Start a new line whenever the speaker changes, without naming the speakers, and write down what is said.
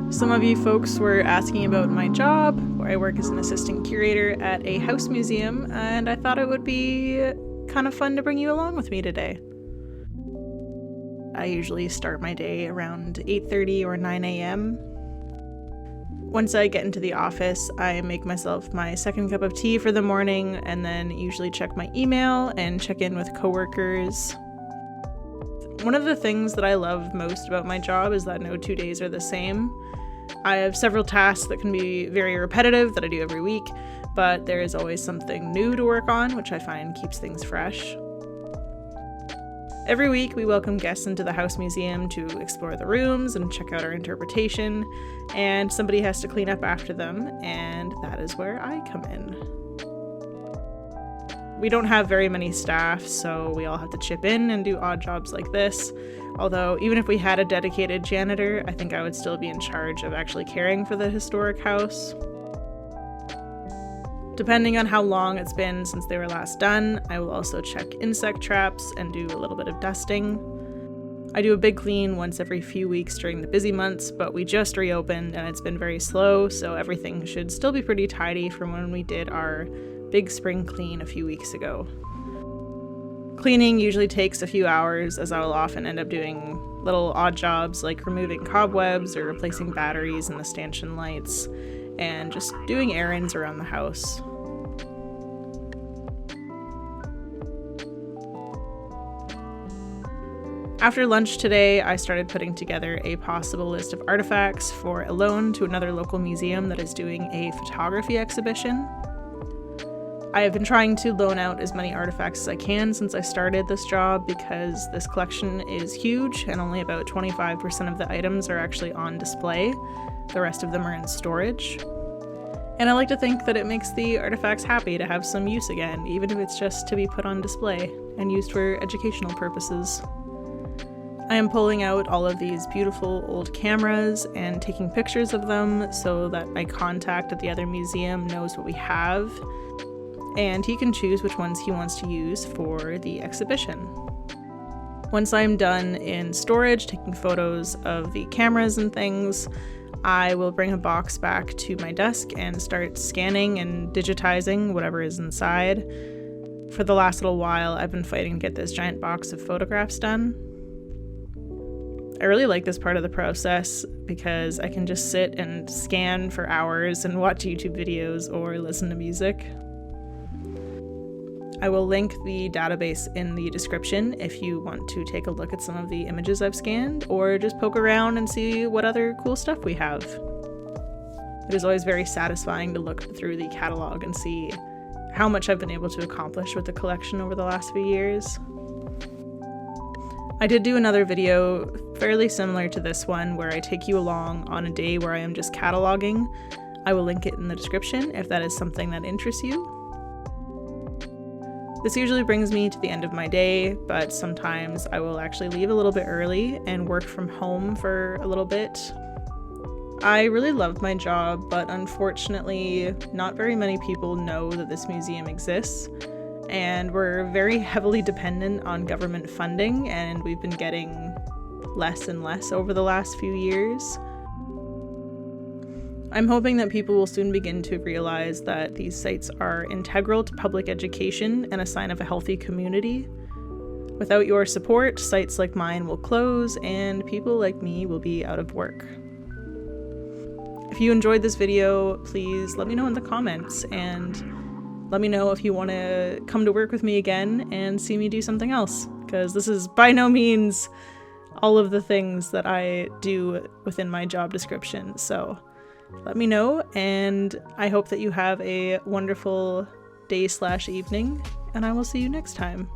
Some of you folks were asking about my job, where I work as an assistant curator at a house museum, and I thought it would be kind of fun to bring you along with me today. I usually start my day around 8:30 or 9 a.m. Once I get into the office, I make myself my second cup of tea for the morning, and then usually check my email and check in with coworkers. One of the things that I love most about my job is that no 2 days are the same. I have several tasks that can be very repetitive that I do every week, but there is always something new to work on, which I find keeps things fresh. Every week, we welcome guests into the house museum to explore the rooms and check out our interpretation, and somebody has to clean up after them, and that is where I come in. We don't have very many staff, so we all have to chip in and do odd jobs like this. Although, even if we had a dedicated janitor, I think I would still be in charge of actually caring for the historic house. Depending on how long it's been since they were last done, I will also check insect traps and do a little bit of dusting. I do a big clean once every few weeks during the busy months, but we just reopened and it's been very slow, so everything should still be pretty tidy from when we did our big spring clean a few weeks ago. Cleaning usually takes a few hours, as I will often end up doing little odd jobs like removing cobwebs or replacing batteries in the stanchion lights, and just doing errands around the house. After lunch today, I started putting together a possible list of artifacts for a loan to another local museum that is doing a photography exhibition. I have been trying to loan out as many artifacts as I can since I started this job because this collection is huge and only about 25% of the items are actually on display. The rest of them are in storage. And I like to think that it makes the artifacts happy to have some use again, even if it's just to be put on display and used for educational purposes. I am pulling out all of these beautiful old cameras and taking pictures of them so that my contact at the other museum knows what we have, and he can choose which ones he wants to use for the exhibition. Once I'm done in storage, taking photos of the cameras and things, I will bring a box back to my desk and start scanning and digitizing whatever is inside. For the last little while, I've been fighting to get this giant box of photographs done. I really like this part of the process because I can just sit and scan for hours and watch YouTube videos or listen to music. I will link the database in the description if you want to take a look at some of the images I've scanned or just poke around and see what other cool stuff we have. It is always very satisfying to look through the catalog and see how much I've been able to accomplish with the collection over the last few years. I did do another video fairly similar to this one where I take you along on a day where I am just cataloging. I will link it in the description if that is something that interests you. This usually brings me to the end of my day, but sometimes I will actually leave a little bit early and work from home for a little bit. I really love my job, but unfortunately, not very many people know that this museum exists, and we're very heavily dependent on government funding, and we've been getting less and less over the last few years. I'm hoping that people will soon begin to realize that these sites are integral to public education and a sign of a healthy community. Without your support, sites like mine will close and people like me will be out of work. If you enjoyed this video, please let me know in the comments and let me know if you want to come to work with me again and see me do something else, because this is by no means all of the things that I do within my job description. So let me know, and I hope that you have a wonderful day/evening, and I will see you next time.